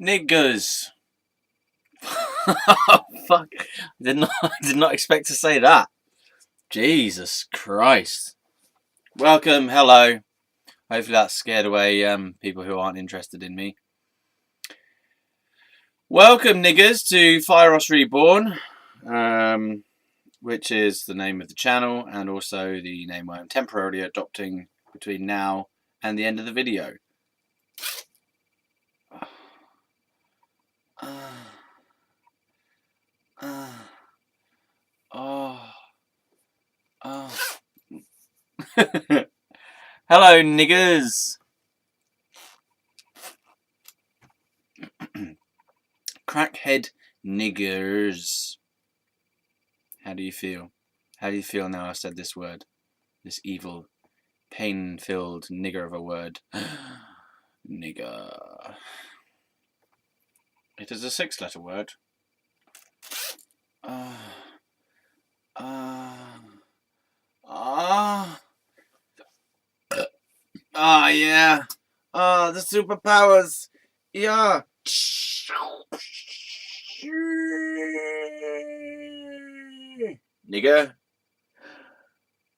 Niggers. Oh, fuck. I did not expect to say that. Jesus Christ. Welcome, hello. Hopefully that scared away people who aren't interested in me. Welcome, niggers, to Fieros Reborn, which is the name of the channel and also the name I am temporarily adopting between now and the end of the video. Hello, niggers. Crackhead niggers. How do you feel? How do you feel now I've said this word? This evil, pain-filled nigger of a word. Nigger. It is a 6-letter word. Yeah. The superpowers. Yeah. Nigger.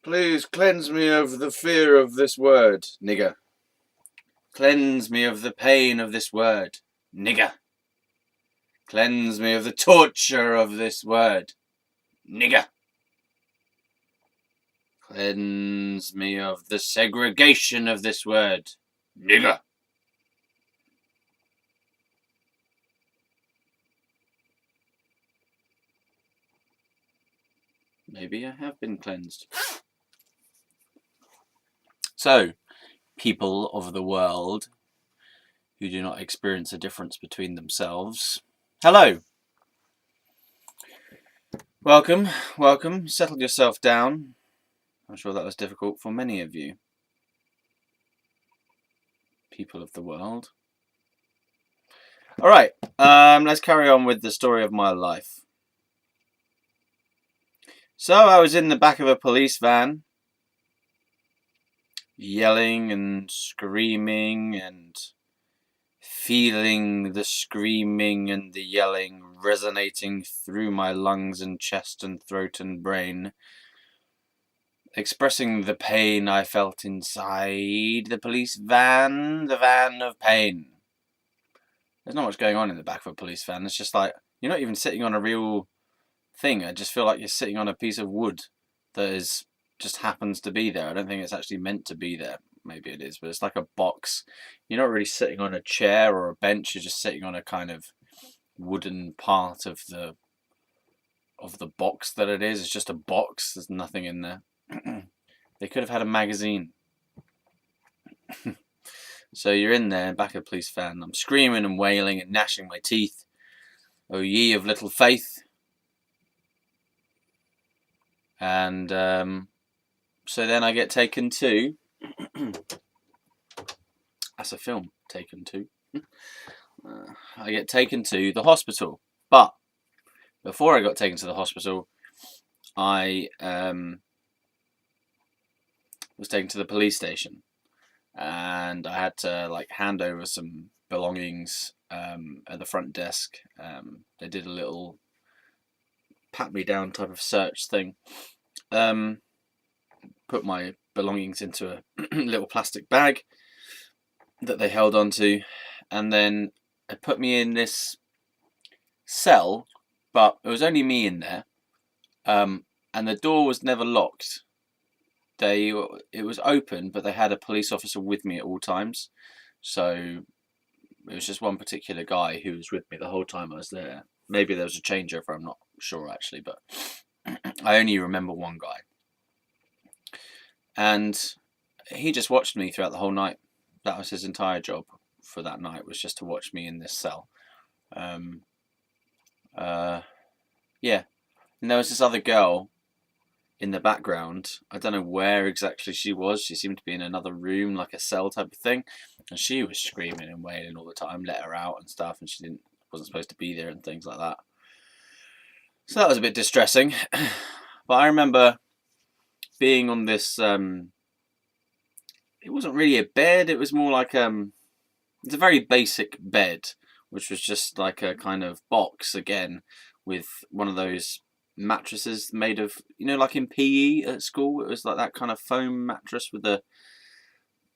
Please cleanse me of the fear of this word, nigger. Cleanse me of the pain of this word, nigger. Cleanse me of the torture of this word, nigger. Cleanse me of the segregation of this word, nigger. Maybe I have been cleansed. So, people of the world who do not experience a difference between themselves, hello. Welcome, welcome. Settle yourself down. I'm sure that was difficult for many of you. People of the world. Alright, let's carry on with the story of my life. So I was in the back of a police van, yelling and screaming and feeling the screaming and the yelling resonating through my lungs and chest and throat and brain, expressing the pain I felt inside the police van, the van of pain. There's not much going on in the back of a police van. It's just like, you're not even sitting on a real thing. I just feel like you're sitting on a piece of wood that is just happens to be there. I don't think it's actually meant to be there. Maybe it is, but it's like a box. You're not really sitting on a chair or a bench. You're just sitting on a kind of wooden part of the box that it is. It's just a box. There's nothing in there. They could have had a magazine. So you're in there, back of a police van. I'm screaming and wailing and gnashing my teeth. Oh, ye of little faith. And so then I get taken to... That's a film, Taken To. I get taken to the hospital. But before I got taken to the hospital, I was taken to the police station. And I had to hand over some belongings at the front desk. They did a little pat me down type of search thing. Put my belongings into a little plastic bag that they held onto, and then they put me in this cell, but it was only me in there, and the door was never locked. It was open, but they had a police officer with me at all times. So it was just one particular guy who was with me the whole time I was there. Maybe there was a changeover, I'm not sure actually, but I only remember one guy. And he just watched me throughout the whole night. That was his entire job for that night, was just to watch me in this cell. Yeah. And there was this other girl in the background. I don't know where exactly she was. She seemed to be in another room, like a cell type of thing. And she was screaming and wailing all the time, let her out and stuff, and she wasn't supposed to be there and things like that. So that was a bit distressing. But I remember being on this, it wasn't really a bed, it was more like, it's a very basic bed which was just like a kind of box again with one of those mattresses made of, like in PE at school, it was like that kind of foam mattress with the,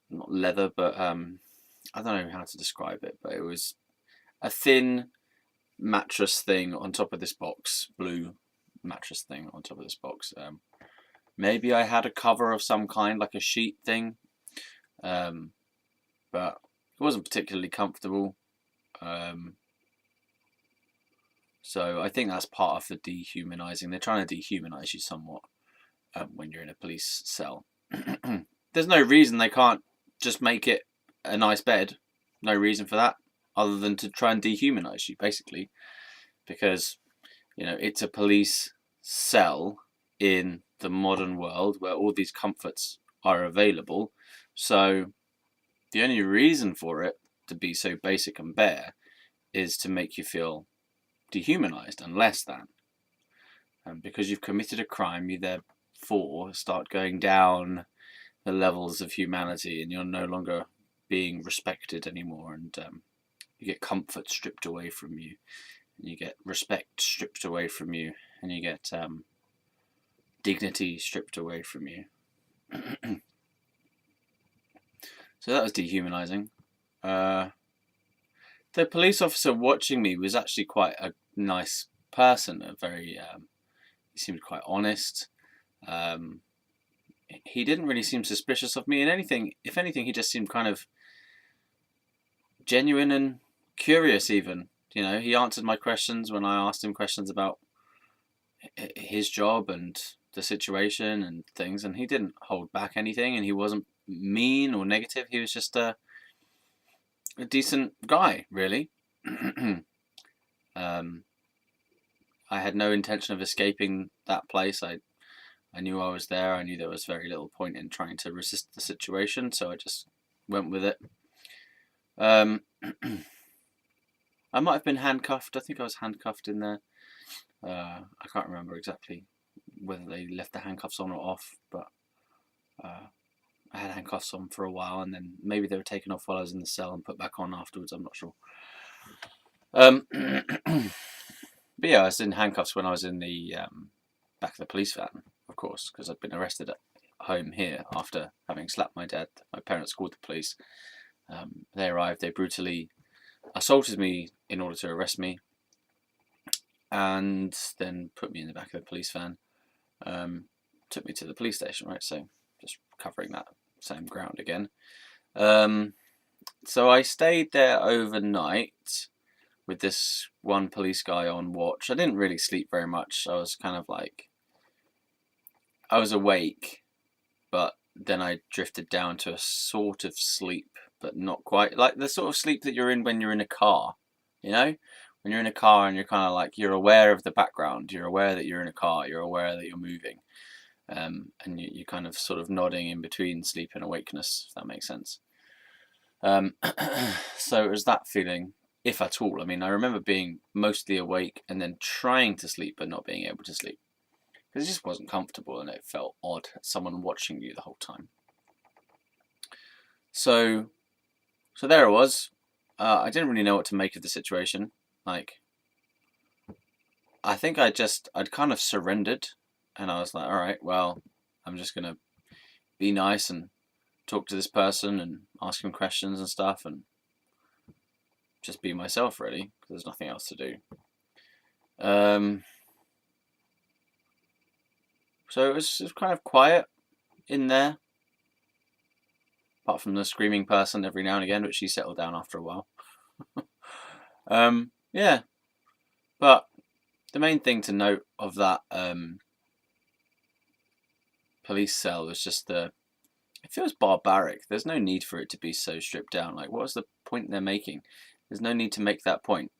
not leather, but I don't know how to describe it, but it was a thin mattress thing on top of this box, blue mattress thing on top of this box. Maybe I had a cover of some kind, like a sheet thing, but it wasn't particularly comfortable. So I think that's part of the dehumanizing. They're trying to dehumanize you somewhat when you're in a police cell. There's no reason they can't just make it a nice bed. No reason for that, other than to try and dehumanize you, basically. Because, it's a police cell in the modern world where all these comforts are available. So the only reason for it to be so basic and bare is to make you feel dehumanized and less than. And because you've committed a crime, you therefore start going down the levels of humanity, and you're no longer being respected anymore, and you get comfort stripped away from you, and you get respect stripped away from you, and you get dignity stripped away from you. So that was dehumanizing. The police officer watching me was actually quite a nice person. He seemed quite honest. He didn't really seem suspicious of me, and if anything, he just seemed kind of genuine and curious. Even, he answered my questions when I asked him questions about his job and the situation and things, and he didn't hold back anything, and he wasn't mean or negative. He was just a decent guy, really. I had no intention of escaping that place. I knew I was there. I knew there was very little point in trying to resist the situation, so I just went with it. I might have been handcuffed. I think I was handcuffed in there. I can't remember exactly whether they left the handcuffs on or off, but I had handcuffs on for a while, and then maybe they were taken off while I was in the cell and put back on afterwards. I'm not sure. But yeah, I was in handcuffs when I was in the back of the police van, of course, because I'd been arrested at home here after having slapped my dad. My parents called the police. They arrived. They brutally assaulted me in order to arrest me, and then put me in the back of the police van. Took me to the police station, right? So just covering that same ground again. So I stayed there overnight with this one police guy on watch. I didn't really sleep very much. I was kind of like, I was awake, but then I drifted down to a sort of sleep, but not quite. Like the sort of sleep that you're in when you're in a car, When you're in a car and you're kind of like, you're aware of the background, you're aware that you're in a car, you're aware that you're moving, and you're kind of sort of nodding in between sleep and awakeness, if that makes sense. So it was that feeling, if at all. I mean, I remember being mostly awake and then trying to sleep but not being able to sleep, because it just wasn't comfortable and it felt odd, someone watching you the whole time. So there I was. I didn't really know what to make of the situation. Like, I think I'd kind of surrendered, and I was like, all right, well, I'm just gonna be nice and talk to this person and ask him questions and stuff, and just be myself, really, because there's nothing else to do. So it was kind of quiet in there, apart from the screaming person every now and again, but she settled down after a while. Yeah, but the main thing to note of that police cell was just it feels barbaric. There's no need for it to be so stripped down. Like, what was the point they're making? There's no need to make that point.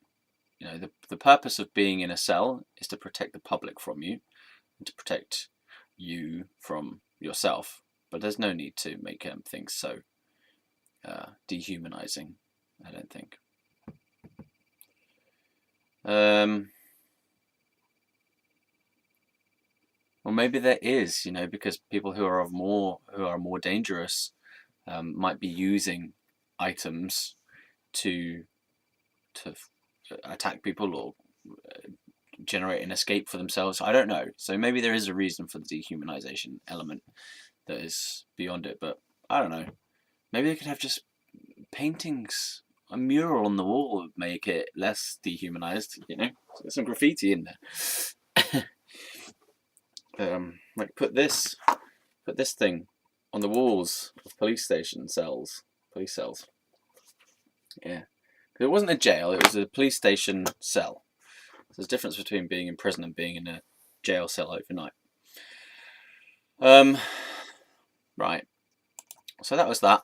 The purpose of being in a cell is to protect the public from you, and to protect you from yourself. But there's no need to make things so dehumanizing, I don't think. Or maybe there is, because people who are more dangerous might be using items to to attack people or generate an escape for themselves. I don't know. So maybe there is a reason for the dehumanization element that is beyond it, but I don't know. Maybe they could have just paintings. A mural on the wall would make it less dehumanized, you know? There's some graffiti in there. Like put this thing on the walls of police cells. Yeah. It wasn't a jail, it was a police station cell. So there's a difference between being in prison and being in a jail cell overnight. Right. So that was that.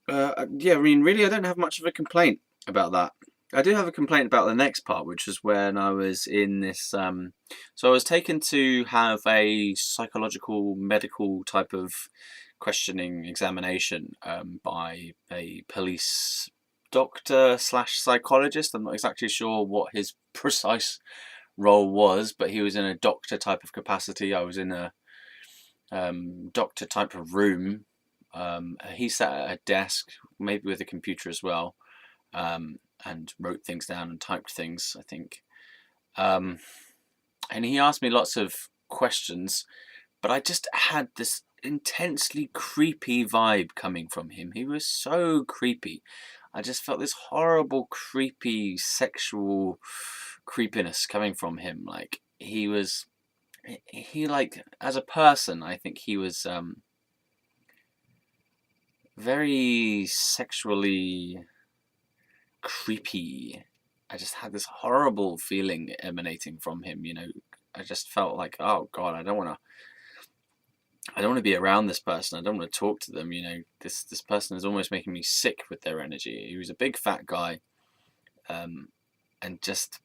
Yeah, I mean, really, I don't have much of a complaint about that. I do have a complaint about the next part, which was when I was in this... so I was taken to have a psychological, medical type of questioning examination by a police doctor / psychologist. I'm not exactly sure what his precise role was, but he was in a doctor type of capacity. I was in a doctor type of room. He sat at a desk, maybe with a computer as well, and wrote things down and typed things, I think. And he asked me lots of questions, but I just had this intensely creepy vibe coming from him. He was so creepy. I just felt this horrible, creepy, sexual creepiness coming from him. Like, he like, as a person, I think he was very sexually creepy. I just had this horrible feeling emanating from him, you know. I just felt like, oh God, I don't want to be around this person. I don't want to talk to them, you know. This person is almost making me sick with their energy. He was a big fat guy, and just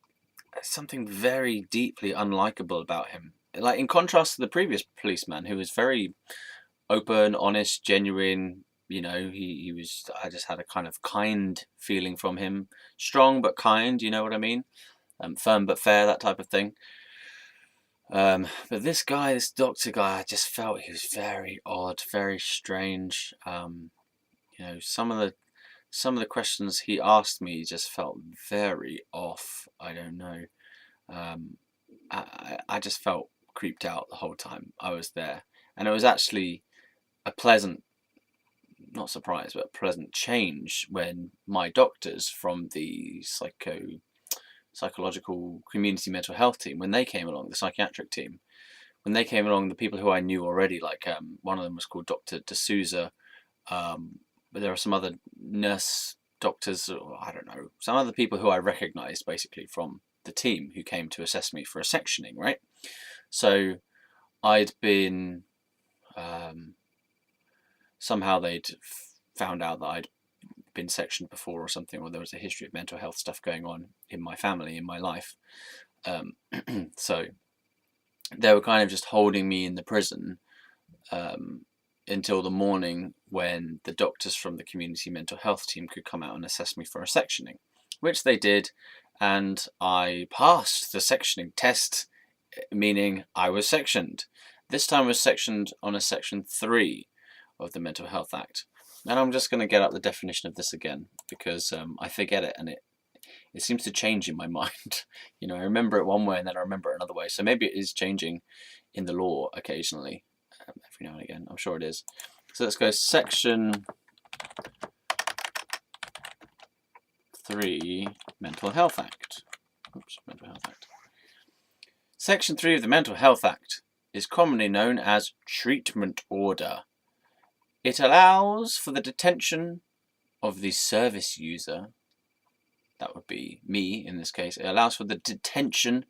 something very deeply unlikable about him. Like, in contrast to the previous policeman, who was very open, honest, genuine. You know, he was. I just had a kind of kind feeling from him, strong but kind. You know what I mean? Firm but fair, that type of thing. But this guy, this doctor guy, I just felt he was very odd, very strange. You know, some of the questions he asked me just felt very off. I don't know. I just felt creeped out the whole time I was there, and it was actually a pleasant, not surprise, but a pleasant change when my doctors from the psychological community mental health team, when they came along, the psychiatric team, when they came along, the people who I knew already, like one of them was called Dr. D'Souza, but there are some other nurse doctors, or I don't know, some other people who I recognised basically from the team who came to assess me for a sectioning, right? So I'd been... somehow they'd found out that I'd been sectioned before or something, or there was a history of mental health stuff going on in my family, in my life. So they were kind of just holding me in the prison until the morning when the doctors from the community mental health team could come out and assess me for a sectioning, which they did, and I passed the sectioning test, meaning I was sectioned. This time I was sectioned on a section 3 of the Mental Health Act. And I'm just going to get up the definition of this again, because I forget it, and it seems to change in my mind. You know, I remember it one way and then I remember it another way. So maybe it is changing in the law occasionally, every now and again. I'm sure it is. So let's go section 3, Mental Health Act. Oops, Mental Health Act. Section 3 of the Mental Health Act is commonly known as treatment order. It allows for the detention of the service user, that would be me in this case. It allows for the detention,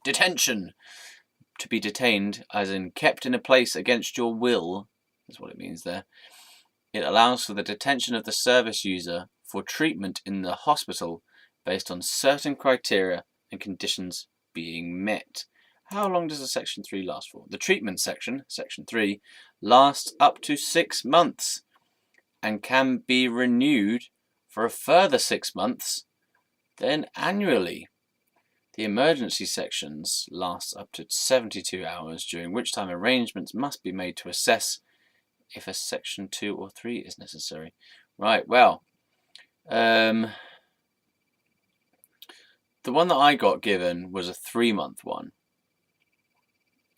to be detained, as in kept in a place against your will, is what it means there. It allows for the detention of the service user for treatment in the hospital based on certain criteria and conditions being met. How long does a section 3 last for? The treatment section, section 3, lasts up to 6 months and can be renewed for a further 6 months, then annually. The emergency sections last up to 72 hours, during which time arrangements must be made to assess if a section 2 or 3 is necessary. Right, well, The one that I got given was a 3-month one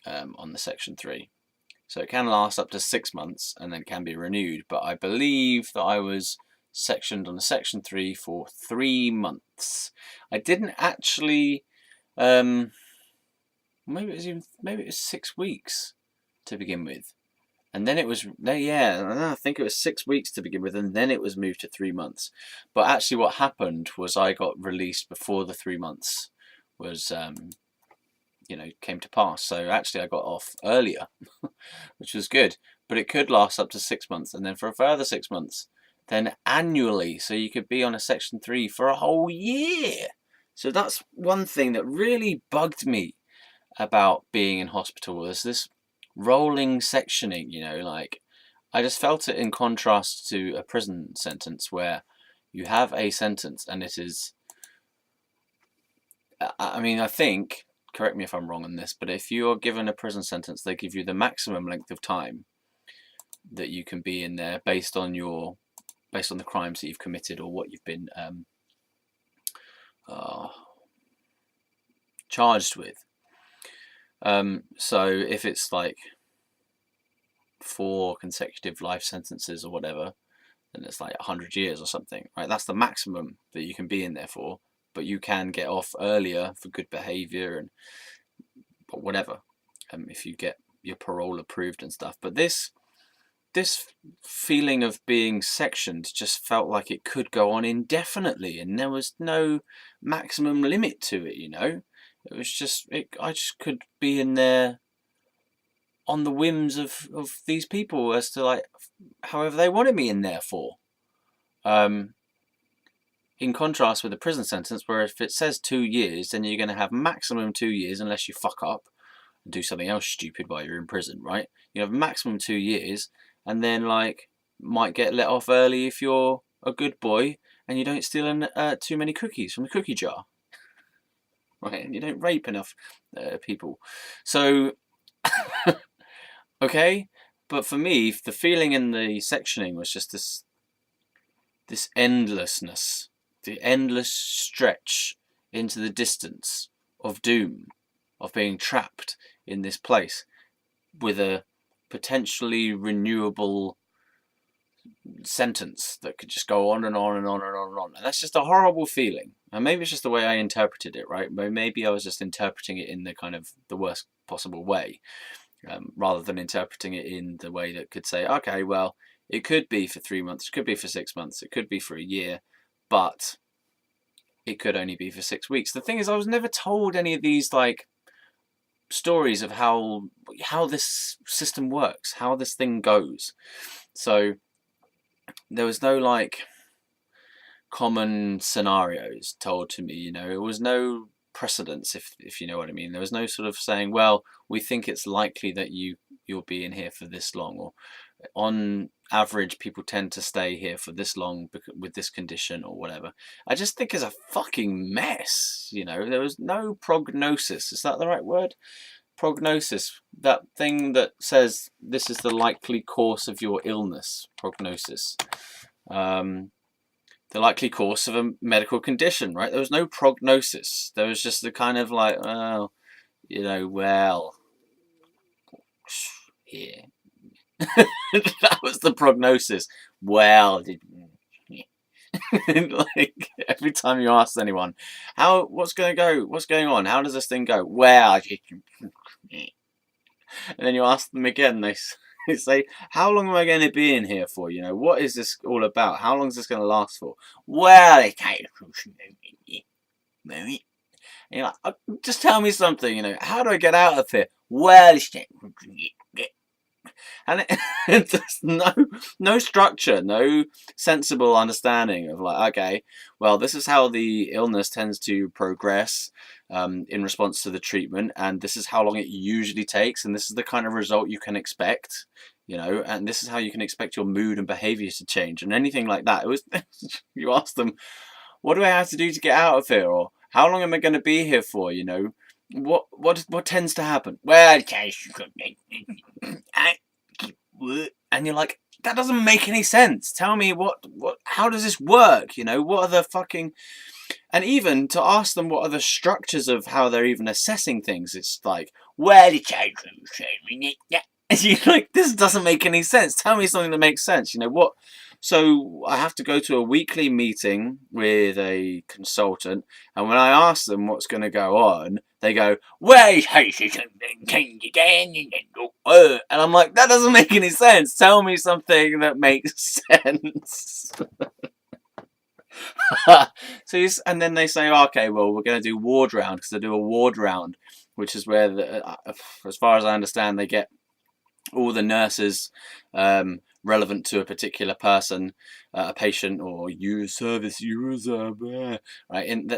on the Section 3. So it can last up to 6 months and then can be renewed. But I believe that I was sectioned on the Section 3 for 3 months. I didn't actually... maybe it was 6 weeks to begin with. And then it was, I think it was 6 weeks to begin with, and then it was moved to 3 months. But actually what happened was I got released before the 3 months was, came to pass. So actually I got off earlier, which was good. But it could last up to 6 months, and then for a further 6 months, then annually. So you could be on a Section 3 for a whole year. So that's one thing that really bugged me about being in hospital, was this rolling sectioning, like I just felt it in contrast to a prison sentence where you have a sentence and it is, I think, correct me if I'm wrong on this, but if you're given a prison sentence, they give you the maximum length of time that you can be in there based on the crimes that you've committed or what you've been charged with. So if it's like 4 consecutive life sentences or whatever, then it's like 100 years or something, right? That's the maximum that you can be in there for, but you can get off earlier for good behavior and whatever, if you get your parole approved and stuff. But this feeling of being sectioned just felt like it could go on indefinitely, and there was no maximum limit to it. It was just, I just could be in there on the whims of these people as to like however they wanted me in there for. In contrast with a prison sentence, where if it says 2 years, then you're going to have maximum 2 years unless you fuck up and do something else stupid while you're in prison, right? You have maximum 2 years, and then like might get let off early if you're a good boy and you don't steal too many cookies from the cookie jar. Right, and you don't rape enough people. So, okay, but for me, the feeling in the sectioning was just this endlessness, the endless stretch into the distance of doom, of being trapped in this place with a potentially renewable sentence that could just go on and on and on and on and on. And that's just a horrible feeling. And maybe it's just the way I interpreted it, right? Maybe I was just interpreting it in the kind of the worst possible way, rather than interpreting it in the way that could say, okay, well, it could be for 3 months, it could be for 6 months, it could be for a year, but it could only be for 6 weeks. The thing is, I was never told any of these like stories of how this system works, how this thing goes. So there was no like common scenarios told to me, it was no precedence, if you know what I mean. There was no sort of saying, well, we think it's likely that you'll be in here for this long, or on average people tend to stay here for this long with this condition or whatever. I just think it's a fucking mess. There was no prognosis. Is that the right word? Prognosis, that thing that says this is the likely course of your illness. Prognosis, the likely course of a medical condition, right? There was no prognosis. There was just the kind of like, well, here. That was the prognosis. Well, like every time you ask anyone, what's going on? How does this thing go? Well, and then you ask them again, they say, how long am I going to be in here for? What is this all about? How long is this going to last for? Well, it takes and you're like, just tell me something, how do I get out of here? Well, and there's no structure, no sensible understanding of like, okay, well, this is how the illness tends to progress in response to the treatment, and this is how long it usually takes, and this is the kind of result you can expect, and this is how you can expect your mood and behavior to change, and anything like that. It was you ask them, what do I have to do to get out of here, or how long am I going to be here for? What tends to happen? Well, and you're like, that doesn't make any sense. Tell me how does this work? You know, what are the fucking, and even to ask them what are the structures of how they're even assessing things. It's like, well, and you're like, this doesn't make any sense. Tell me something that makes sense. You know what? So I have to go to a weekly meeting with a consultant, and when I ask them what's going to go on, they go, well, and I'm like, that doesn't make any sense. Tell me something that makes sense. So and then they say, okay, well, we're going to do ward round, because they do a ward round, which is where, as far as I understand, they get all the nurses relevant to a particular person, a patient or service user, right?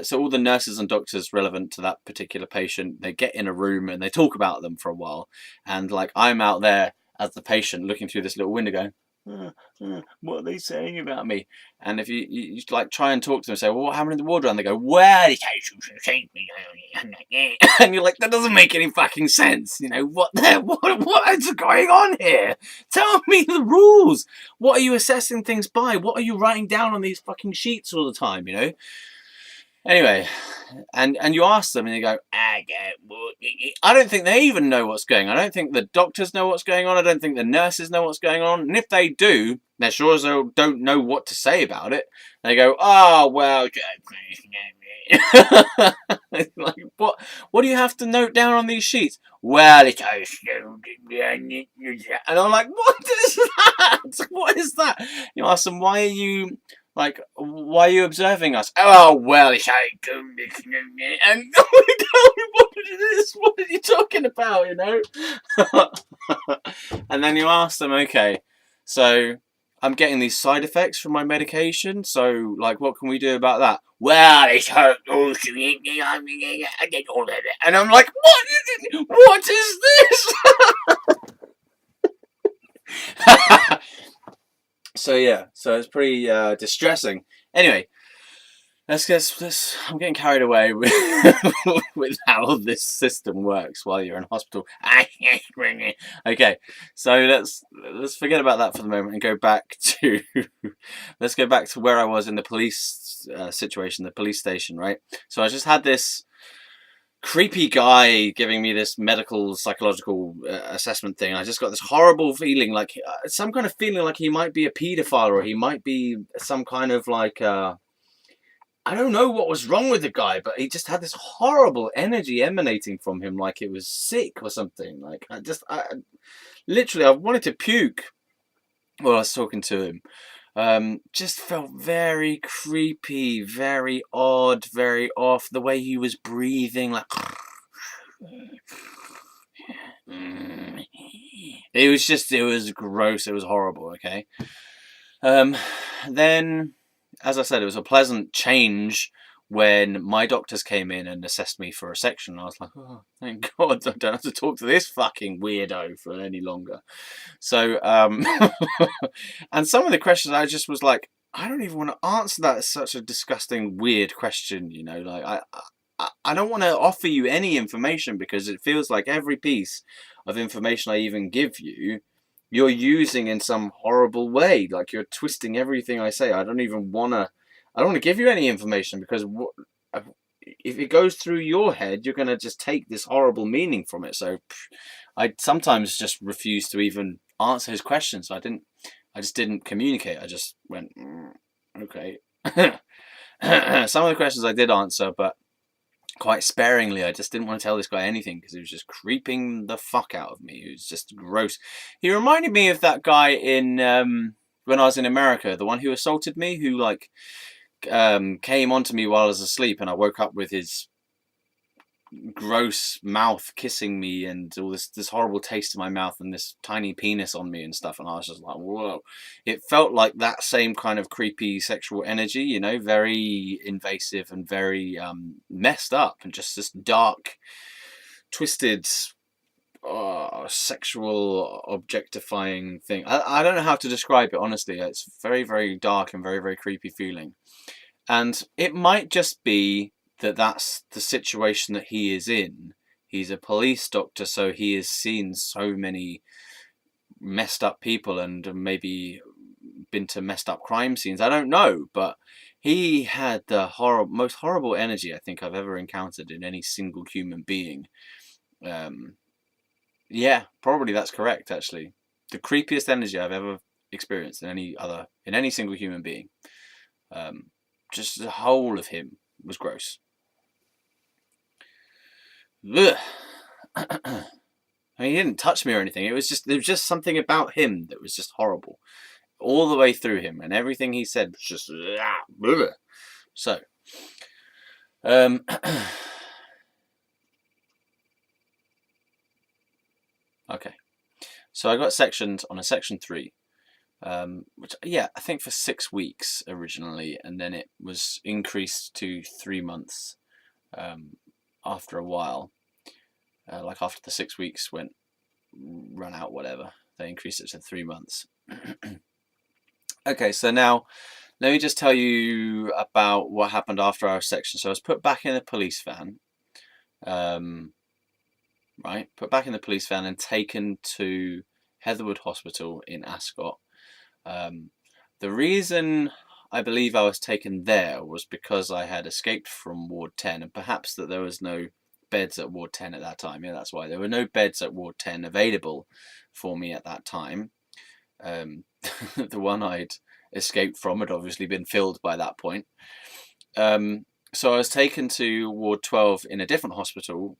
So all the nurses and doctors relevant to that particular patient, they get in a room and they talk about them for a while. And like, I'm out there as the patient looking through this little window going, what are they saying about me? And if you like try and talk to them and say, well, what happened in the ward round? They go, well, and you're like, that doesn't make any fucking sense. You know, what is going on here? Tell me the rules. What are you assessing things by? What are you writing down on these fucking sheets all the time, you know? Anyway, and you ask them and they go, I don't think they even know what's going on. I don't think the doctors know what's going on. I don't think the nurses know what's going on. And if they do, they're sure as hell don't know what to say about it. They go, oh, well, like, what do you have to note down on these sheets? Well, and I'm like, what is that? What is that? You ask them, why are you observing us? Oh, well, and tell me what it is. What are you talking about, you know? And then you ask them, okay, so I'm getting these side effects from my medication, so, like, what can we do about that? Well, it's hurt. And I'm like, what is this? So yeah, so it's pretty distressing. Anyway, I'm getting carried away with, with how this system works while you're in hospital. Okay, so let's forget about that for the moment and go back to let's go back to where I was in the police situation, the police station, right? So I just had this creepy guy giving me this medical psychological assessment thing. I just got this horrible feeling, like some kind of feeling like he might be a paedophile, or he might be some kind of like I don't know what was wrong with the guy, but he just had this horrible energy emanating from him, like it was sick or something. Like I literally I wanted to puke while I was talking to him. Just felt very creepy, very odd, very off. The way he was breathing, like it was gross. It was horrible. Okay. Then, as I said, it was a pleasant change when my doctors came in and assessed me for a section. I was like, oh, thank God, I don't have to talk to this fucking weirdo for any longer. So, and some of the questions I just was like, I don't even want to answer that. It's such a disgusting, weird question, you know, like I don't want to offer you any information, because it feels like every piece of information I even give you, you're using in some horrible way. Like you're twisting everything I say. I don't want to give you any information, because if it goes through your head, you're going to just take this horrible meaning from it. So I sometimes just refuse to even answer his questions. I just didn't communicate. I just went, okay. Some of the questions I did answer, but quite sparingly. I just didn't want to tell this guy anything, because he was just creeping the fuck out of me. He was just gross. He reminded me of that guy in when I was in America, the one who assaulted me, who like came onto me while I was asleep, and I woke up with his gross mouth kissing me and all this horrible taste in my mouth and this tiny penis on me and stuff, and I was just like, whoa. It felt like that same kind of creepy sexual energy, you know, very invasive and very messed up, and just this dark, twisted sexual objectifying thing. I don't know how to describe it, honestly. It's very, very dark and very, very creepy feeling, and it might just be that's the situation that he is in. He's a police doctor, so he has seen so many messed up people and maybe been to messed up crime scenes. I don't know, but he had the most horrible energy I think I've ever encountered in any single human being. Yeah, probably that's correct. Actually, the creepiest energy I've ever experienced in any single human being. Just the whole of him was gross. Ugh. I mean, he didn't touch me or anything. There was just something about him that was just horrible, all the way through him, and everything he said was just. Ugh. So, okay. So I got sectioned on a section 3, which I think for 6 weeks originally, and then it was increased to 3 months after a while. Like after the 6 weeks run out, whatever, they increased it to 3 months. Okay, so now let me just tell you about what happened after our section. So I was put back in a police van, put back in the police van and taken to Heatherwood Hospital in Ascot. The reason I believe I was taken there was because I had escaped from Ward 10, and perhaps that there was no beds at Ward 10 at that time. Yeah, that's why there were no beds at Ward 10 available for me at that time. The one I'd escaped from had obviously been filled by that point. So I was taken to Ward 12 in a different hospital,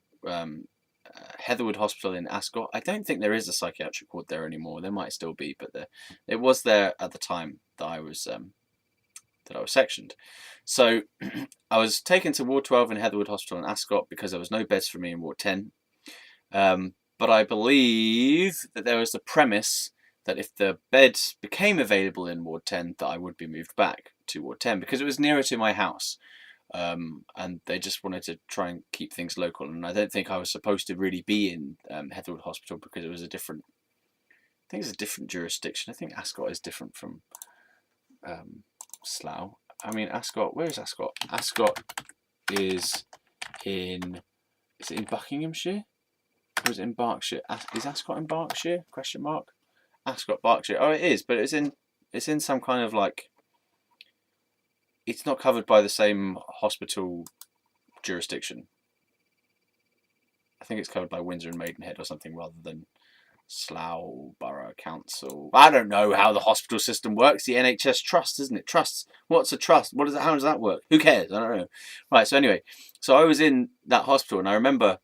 Heatherwood Hospital in Ascot. I don't think there is a psychiatric ward there anymore. There might still be, but it was there at the time that I was sectioned. So I was taken to Ward 12 in Heatherwood Hospital in Ascot because there was no beds for me in Ward 10. But I believe that there was the premise that if the beds became available in Ward 10, that I would be moved back to Ward 10 because it was nearer to my house. And they just wanted to try and keep things local. And I don't think I was supposed to really be in Heatherwood Hospital because it was I think it's a different jurisdiction. I think Ascot is different from Slough. I mean, Ascot, where is Ascot? Ascot is it in Buckinghamshire? Or is it in Berkshire? Is Ascot in Berkshire? ? Ascot, Berkshire. Oh, it is, but it's in some kind of like, it's not covered by the same hospital jurisdiction. I think it's covered by Windsor and Maidenhead or something rather than Slough Borough Council. I don't know how the hospital system works. The NHS trust, isn't it? Trusts. What's a trust? How does that work? Who cares? I don't know. Right, so anyway, so I was in that hospital and I remember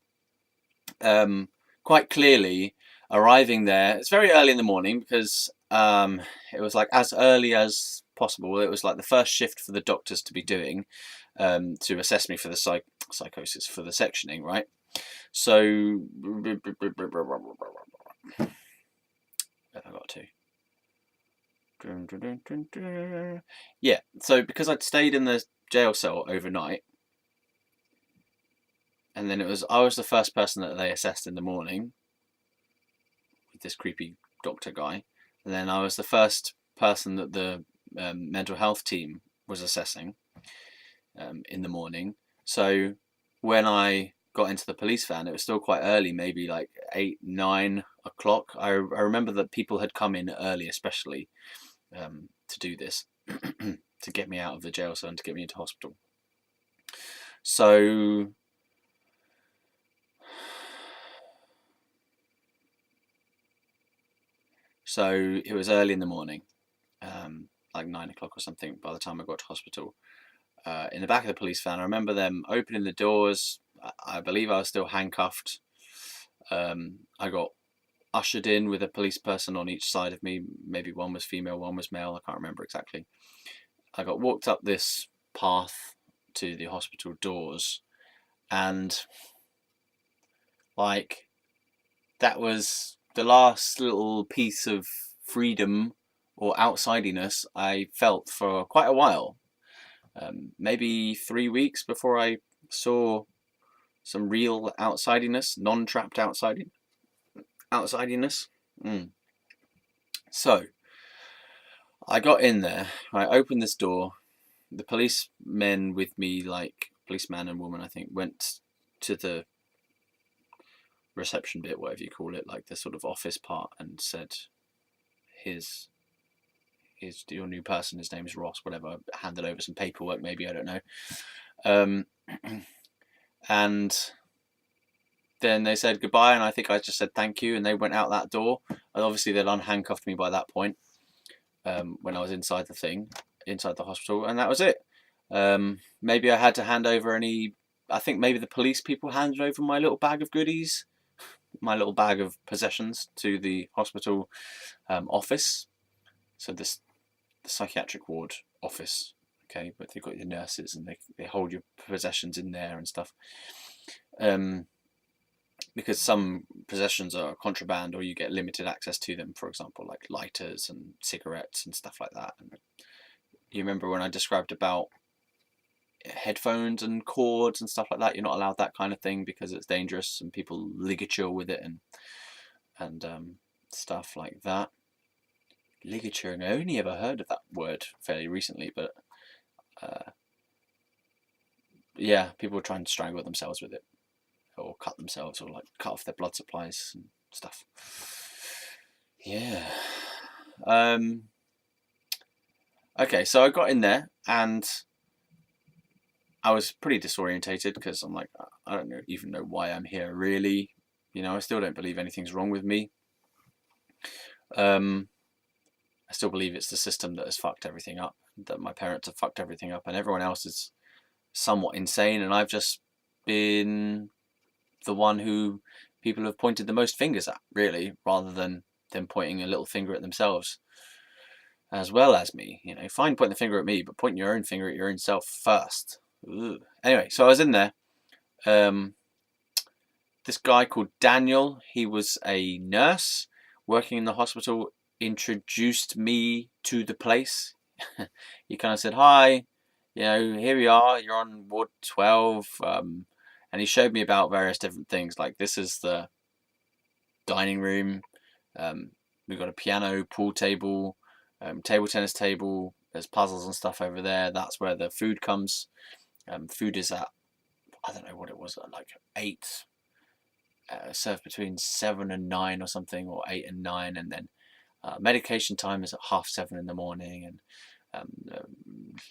quite clearly arriving there. It's very early in the morning because it was like as early as possible. It was like the first shift for the doctors to be doing to assess me for the psychosis, for the sectioning, right? So where have I got to? Yeah, so because I'd stayed in the jail cell overnight, and then I was the first person that they assessed in the morning with this creepy doctor guy, and then I was the first person that the mental health team was assessing in the morning. So when I got into the police van, it was still quite early, maybe like 8, 9 o'clock. I remember that people had come in early, especially to do this, to get me out of the jail cell and to get me into hospital. So it was early in the morning, like 9 o'clock or something by the time I got to hospital. In the back of the police van, I remember them opening the doors. I believe I was still handcuffed. I got ushered in with a police person on each side of me. Maybe one was female, one was male. I can't remember exactly. I got walked up this path to the hospital doors, and like that was the last little piece of freedom or outsidiness I felt for quite a while. Maybe 3 weeks before I saw some real outsidiness, non-trapped outsidiness. So I got in there, I opened this door, the policemen with me, like policeman and woman I think, went to the reception bit, whatever you call it, like the sort of office part, and said, your new person, his name is Ross, whatever, handed over some paperwork, maybe, I don't know. And then they said goodbye, and I think I just said thank you, and they went out that door. And obviously, they'd unhandcuffed me by that point when I was inside the hospital, and that was it. Maybe I had to hand over I think maybe the police people handed over my little bag of goodies, my little bag of possessions to the hospital office. So the psychiatric ward office, okay, but they've got your nurses and they hold your possessions in there and stuff. Because some possessions are contraband or you get limited access to them, for example, like lighters and cigarettes and stuff like that. And you remember when I described about headphones and cords and stuff like that? You're not allowed that kind of thing because it's dangerous and people ligature with it and stuff like that. Ligaturing, I only ever heard of that word fairly recently, but yeah, people were trying to strangle themselves with it, or cut themselves, or like cut off their blood supplies and stuff. Yeah. Okay, so I got in there and I was pretty disorientated because I'm like, I don't even know why I'm here, really. You know, I still don't believe anything's wrong with me. I still believe it's the system that has fucked everything up, that my parents have fucked everything up, and everyone else is somewhat insane, and I've just been the one who people have pointed the most fingers at, really, rather than them pointing a little finger at themselves as well as me. You know, fine pointing the finger at me, but pointing your own finger at your own self first. Ugh. Anyway, so I was in there. This guy called Daniel, he was a nurse working in the hospital, introduced me to the place. He kind of said, hi, you know, here we are, you're on ward 12. And he showed me about various different things, like this is the dining room. We've got a piano, pool table, table tennis table. There's puzzles and stuff over there. That's where the food comes. Food is at, I don't know what it was, like 8, served between 7 and 9 or something, or 8 and 9, and then medication time is at 7:30 in the morning, and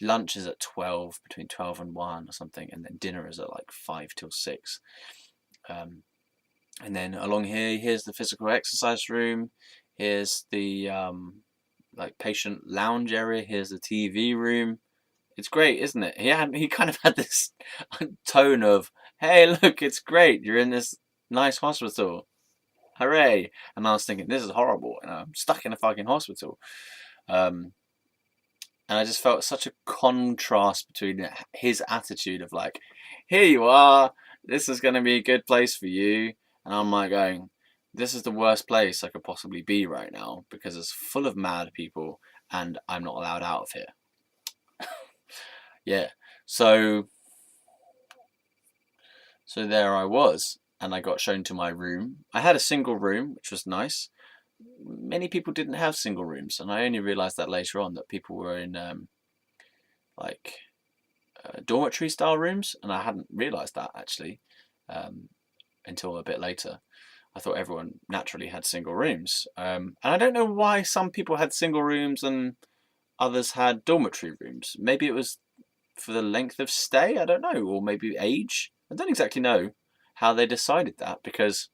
lunch is at 12, between 12 and 1 or something, and then dinner is at like 5 till 6. And then along here's the physical exercise room. Here's the like patient lounge area. Here's the TV room. It's great, isn't it? He kind of had this tone of, hey, look, it's great. You're in this nice hospital. Hooray. And I was thinking, this is horrible. And I'm stuck in a fucking hospital. And I just felt such a contrast between his attitude of like, here you are. This is going to be a good place for you. And I'm like going, this is the worst place I could possibly be right now because it's full of mad people and I'm not allowed out of here. Yeah, so there I was, and I got shown to my room. I had a single room, which was nice. Many people didn't have single rooms, and I only realised that later on, that people were in like dormitory style rooms, and I hadn't realised that actually until a bit later. I thought everyone naturally had single rooms, and I don't know why some people had single rooms and others had dormitory rooms. Maybe it was for the length of stay, I don't know, or maybe age. I don't exactly know how they decided that, because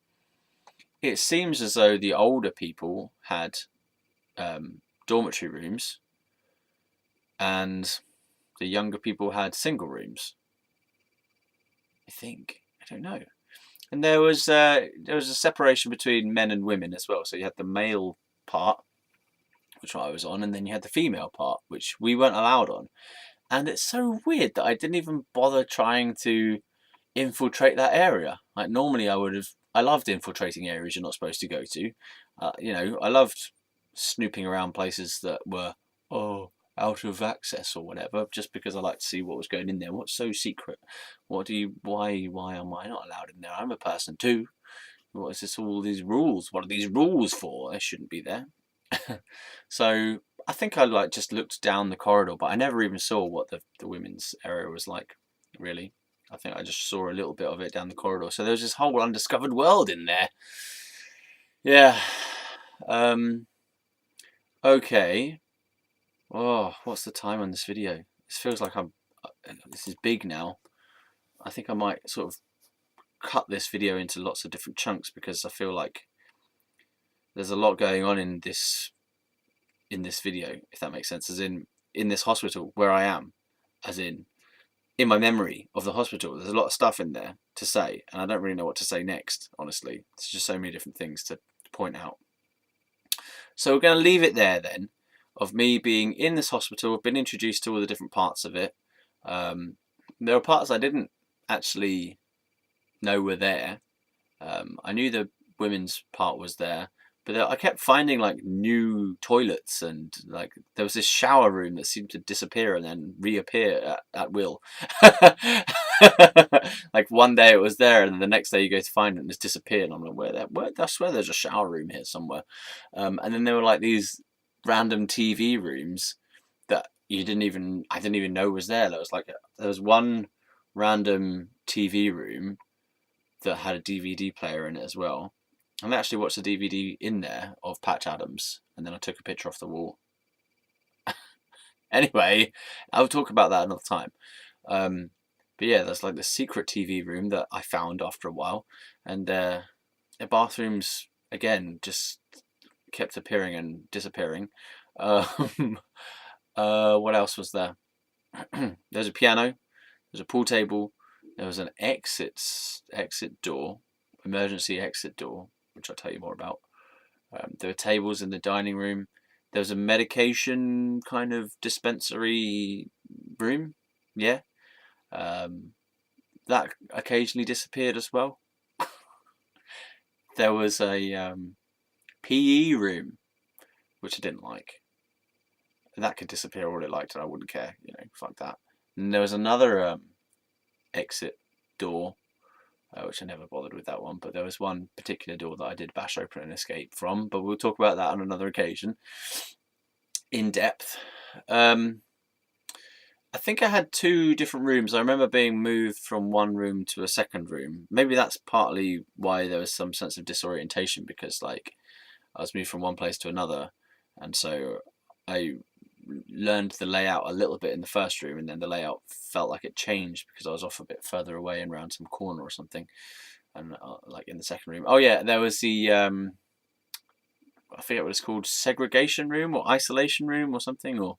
it seems as though the older people had dormitory rooms and the younger people had single rooms, I think. I don't know. And there was a separation between men and women as well. So you had the male part, which I was on, and then you had the female part, which we weren't allowed on. And it's so weird that I didn't even bother trying to infiltrate that area. Like normally I would have. I loved infiltrating areas you're not supposed to go to. You know, I loved snooping around places that were out of access or whatever, just because I like to see what was going in there. What's so secret? Why am I not allowed in there? I'm a person too. What is this? All these rules? What are these rules for? They shouldn't be there. So I think I just looked down the corridor, but I never even saw what the women's area was like, really. I think I just saw a little bit of it down the corridor. So there was this whole undiscovered world in there. Yeah. Okay. Oh, what's the time on this video? This feels like this is big now. I think I might sort of cut this video into lots of different chunks because I feel like there's a lot going on in this video, if that makes sense. As in this hospital where I am, as in my memory of the hospital. There's a lot of stuff in there to say, and I don't really know what to say next, honestly. There's just so many different things to point out. So we're going to leave it there then, of me being in this hospital. I've been introduced to all the different parts of it. There are parts I didn't actually know were there. I knew the women's part was there, but I kept finding like new toilets, and like there was this shower room that seemed to disappear and then reappear at will. Like one day it was there, and the next day you go to find it and it's disappeared. And I'm like, where? I swear there's a shower room here somewhere. And then there were like these random TV rooms that I didn't even know was there. There was one random TV room that had a DVD player in it as well. And I actually watched a DVD in there of Patch Adams, and then I took a picture off the wall. Anyway, I'll talk about that another time. But yeah, there's like the secret TV room that I found after a while, and the bathrooms again just kept appearing and disappearing. What else was there? There's a piano, there's a pool table, there was an exit door, emergency exit door, which I'll tell you more about. There were tables in the dining room. There was a medication kind of dispensary room. Yeah. That occasionally disappeared as well. There was a PE room, which I didn't like. That could disappear all it liked and I wouldn't care. Fuck that. And there was another exit door, which I never bothered with that one, but there was one particular door that I did bash open and escape from, but we'll talk about that on another occasion in depth. I think I had 2 different rooms. I remember being moved from one room to a second room. Maybe that's partly why there was some sense of disorientation, because like I was moved from one place to another, and so I learned the layout a little bit in the first room, and then the layout felt like it changed because I was off a bit further away and around some corner or something. And like in the second room, oh yeah, there was the I forget what it's called, segregation room or isolation room or something, or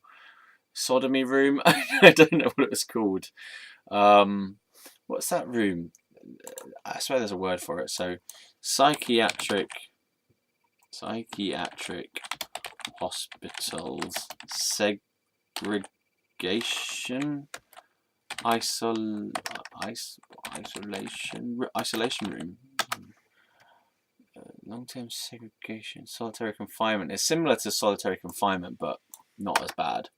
sodomy room. I don't know what it was called. What's that room? I swear there's a word for it. So psychiatric hospitals, segregation, isolation room, long-term segregation, solitary confinement. It's similar to solitary confinement, but not as bad.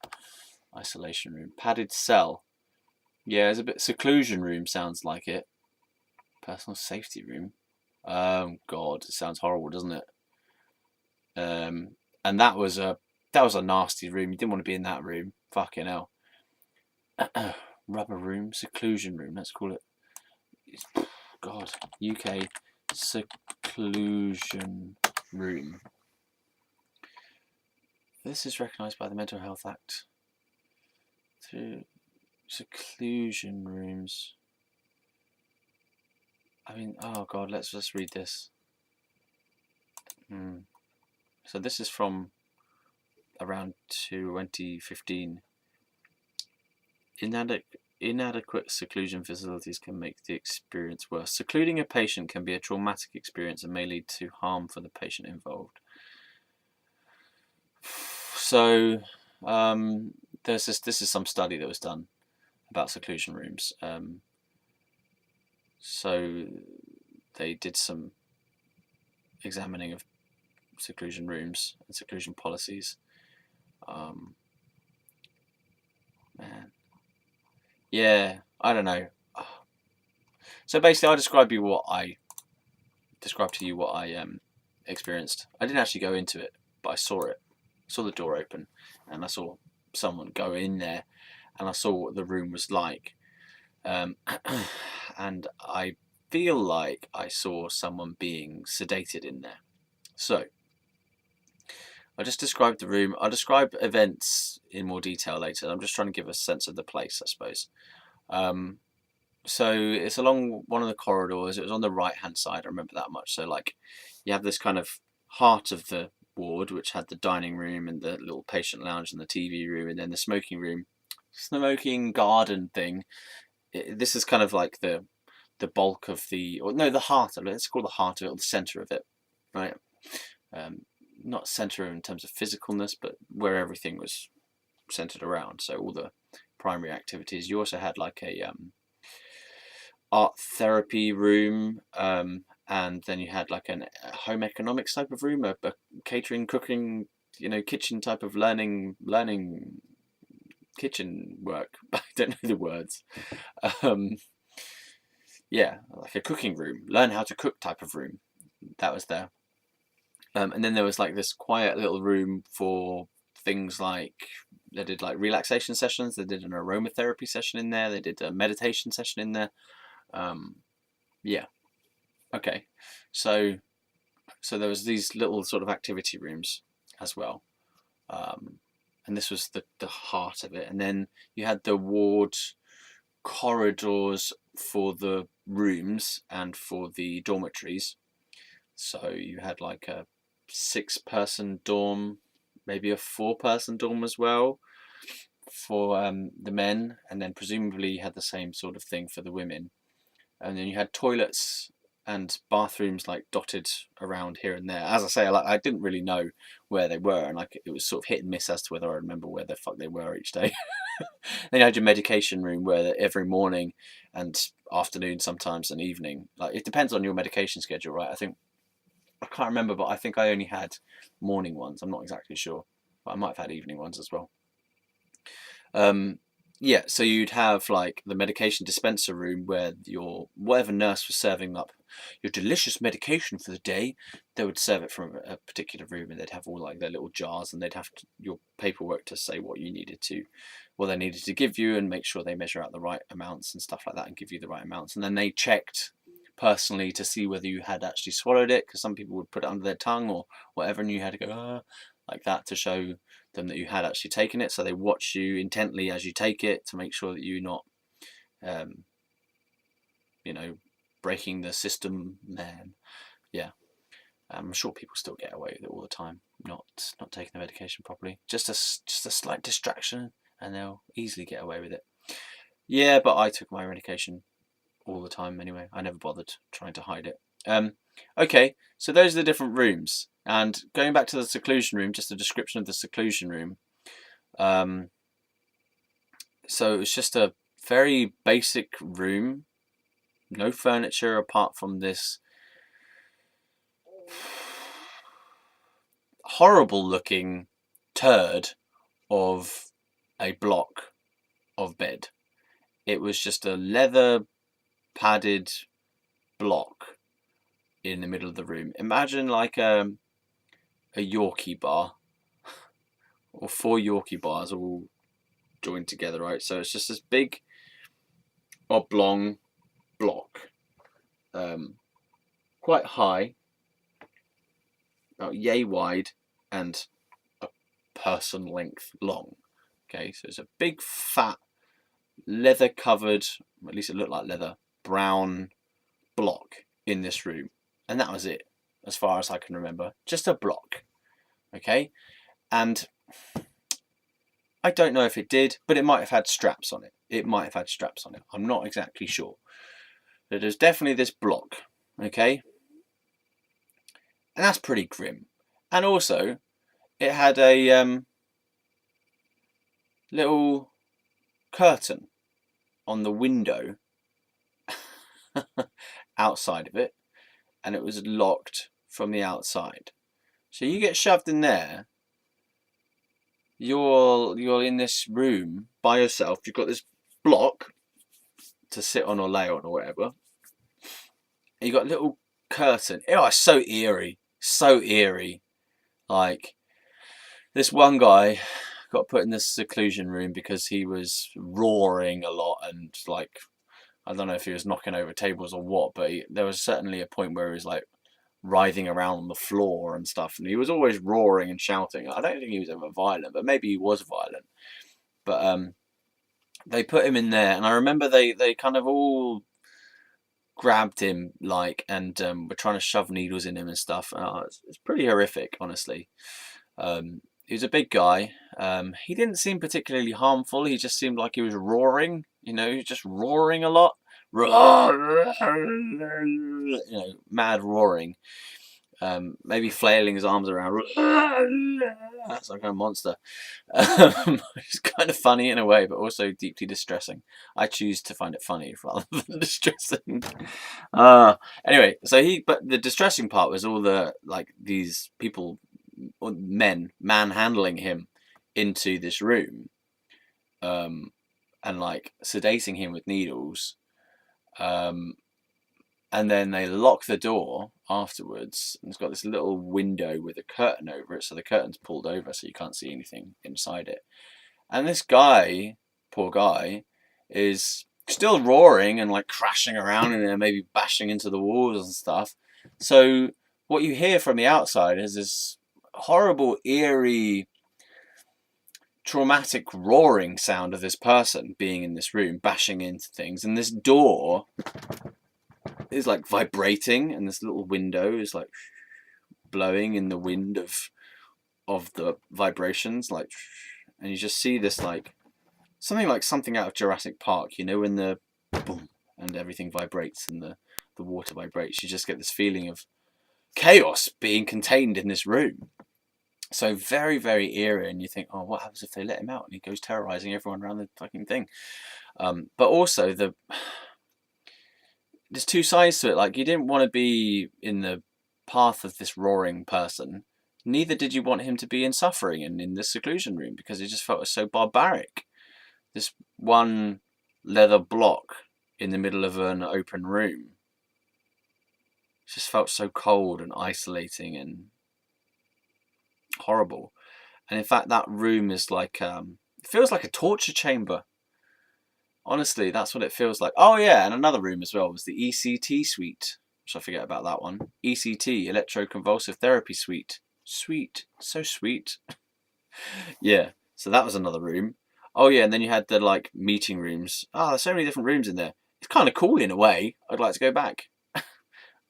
Isolation room, padded cell. Yeah, it's a bit. Seclusion room sounds like it. Personal safety room. God, it sounds horrible, doesn't it? And that was a nasty room. You didn't want to be in that room. Fucking hell. Rubber room, seclusion room. Let's call it. God, UK seclusion room. This is recognised by the Mental Health Act. Through seclusion rooms. I mean, oh God, let's just read this. So this is from around 2015. Inadequate seclusion facilities can make the experience worse. Secluding a patient can be a traumatic experience and may lead to harm for the patient involved. So this is some study that was done about seclusion rooms. So they did some examining of seclusion rooms and seclusion policies. Man, yeah, I don't know. So basically, I'll describe to you what I experienced. I didn't actually go into it, but I saw it. I saw the door open, and I saw someone go in there, and I saw what the room was like. And I feel like I saw someone being sedated in there. So I'll just describe the room. I'll describe events in more detail later. I'm just trying to give a sense of the place, I suppose. So it's along one of the corridors. It was on the right-hand side. I remember that much. So like, you have this kind of heart of the ward, which had the dining room and the little patient lounge and the TV room, and then the smoking room, smoking garden thing. This is kind of like the bulk of the, or no, the heart of it. Let's call the heart of it, or the center of it, right? Not center in terms of physicalness, but where everything was centered around. So all the primary activities. You also had like a art therapy room, and then you had like a home economics type of room, a catering, cooking, kitchen type of learning kitchen work. I don't know the words. Yeah, like a cooking room, learn how to cook type of room. That was there. And then there was like this quiet little room for things like, they did like relaxation sessions, they did an aromatherapy session in there, they did a meditation session in there. Yeah, okay. So there was these little sort of activity rooms as well. And this was the heart of it. And then you had the ward corridors for the rooms and for the dormitories. So you had like a 6-person dorm, maybe a 4-person dorm as well for the men, and then presumably you had the same sort of thing for the women. And then you had toilets and bathrooms like dotted around here and there. As I say, I didn't really know where they were, and like it was sort of hit and miss as to whether I remember where the fuck they were each day. Then you had your medication room, where every morning and afternoon, sometimes and evening, like it depends on your medication schedule, right? I can't remember, but I think I only had morning ones. I'm not exactly sure, but I might have had evening ones as well. Yeah, so you'd have like the medication dispenser room, where your whatever nurse was serving up your delicious medication for the day, they would serve it from a particular room, and they'd have all like their little jars, and they'd have your paperwork to say what they needed to give you, and make sure they measure out the right amounts and stuff like that, and give you the right amounts. And then they checked personally to see whether you had actually swallowed it, because some people would put it under their tongue or whatever, and you had to go like that to show them that you had actually taken it. So they watch you intently as you take it to make sure that you're not breaking the system. Yeah, I'm sure people still get away with it all the time, not taking the medication properly. Just a slight distraction and they'll easily get away with it. Yeah, but I took my medication all the time anyway. I never bothered trying to hide it. Okay, so those are the different rooms. And going back to the seclusion room, just a description of the seclusion room. So it's just a very basic room, no furniture apart from this horrible looking turd of a block of bed. It was just a leather padded block in the middle of the room. Imagine like a Yorkie bar, or 4 Yorkie bars all joined together, right? So it's just this big oblong block, quite high, about yay wide, and a person length long. Okay, so it's a big fat leather covered, at least it looked like leather, brown block in this room, and that was it as far as I can remember. Just a block. Okay, and I don't know if it did, but it might have had straps on it. I'm not exactly sure. But there's definitely this block. Okay, and that's pretty grim. And also, it had a little curtain on the window outside of it, and it was locked from the outside. So you get shoved in there, you're in this room by yourself, you've got this block to sit on or lay on or whatever, and you've got a little curtain. Oh, it's so eerie. Like, this one guy got put in this seclusion room because he was roaring a lot, and like, I don't know if he was knocking over tables or what, but there was certainly a point where he was like writhing around on the floor and stuff, and he was always roaring and shouting. I don't think he was ever violent, but maybe he was violent. But they put him in there, and I remember they kind of all grabbed him and were trying to shove needles in him and stuff. It's pretty horrific, honestly. He was a big guy. He didn't seem particularly harmful. He just seemed like he was roaring. He was just roaring a lot. Mad roaring. Maybe flailing his arms around. That's like a monster. It's kind of funny in a way, but also deeply distressing. I choose to find it funny rather than distressing. Anyway, but the distressing part was all these people, manhandling him into this room, and sedating him with needles. And then they lock the door afterwards, and it's got this little window with a curtain over it, so the curtain's pulled over so you can't see anything inside it. And this guy, poor guy, is still roaring and crashing around in there, maybe bashing into the walls and stuff. So what you hear from the outside is this horrible, eerie, traumatic roaring sound of this person being in this room, bashing into things, and this door is vibrating, and this little window is blowing in the wind of the vibrations, and you just see this something out of Jurassic Park, when the boom and everything vibrates and the water vibrates. You just get this feeling of chaos being contained in this room. So very, very eerie, and you think, oh, what happens if they let him out and he goes terrorizing everyone around the fucking thing? But also there's two sides to it. You didn't want to be in the path of this roaring person. Neither did you want him to be in suffering and in the seclusion room, because it just felt so barbaric. This one leather block in the middle of an open room just felt so cold and isolating and horrible. And in fact, that room is it feels like a torture chamber. Honestly, that's what it feels like. Oh yeah, and another room as well was the ECT suite, which I forget about that one. ECT, electroconvulsive therapy suite. Sweet, so sweet. Yeah, so that was another room. Oh yeah, and then you had the meeting rooms. There's so many different rooms in there. It's kind of cool in a way. I'd like to go back.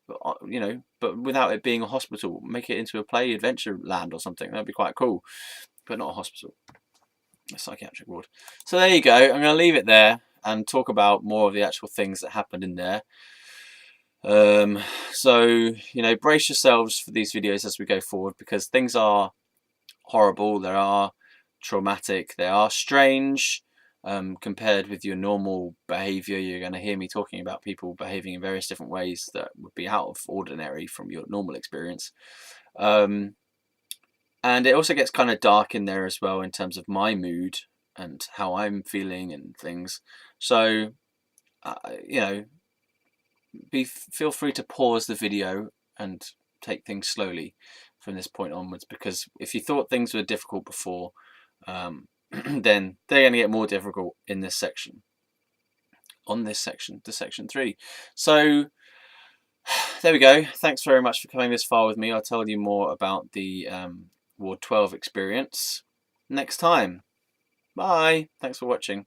But without it being a hospital, make it into a play adventure land or something. That'd be quite cool, but not a hospital. A psychiatric ward. So there you go. I'm going to leave it there and talk about more of the actual things that happened in there. So brace yourselves for these videos as we go forward, because things are horrible. They are traumatic. They are strange. Compared with your normal behavior, you're going to hear me talking about people behaving in various different ways that would be out of ordinary from your normal experience. And it also gets kind of dark in there as well in terms of my mood and how I'm feeling and things. So, feel free to pause the video and take things slowly from this point onwards, because if you thought things were difficult before, then they're going to get more difficult in this section. On this section, to section 3. So there we go. Thanks very much for coming this far with me. I'll tell you more about the Ward 12 experience next time. Bye. Thanks for watching.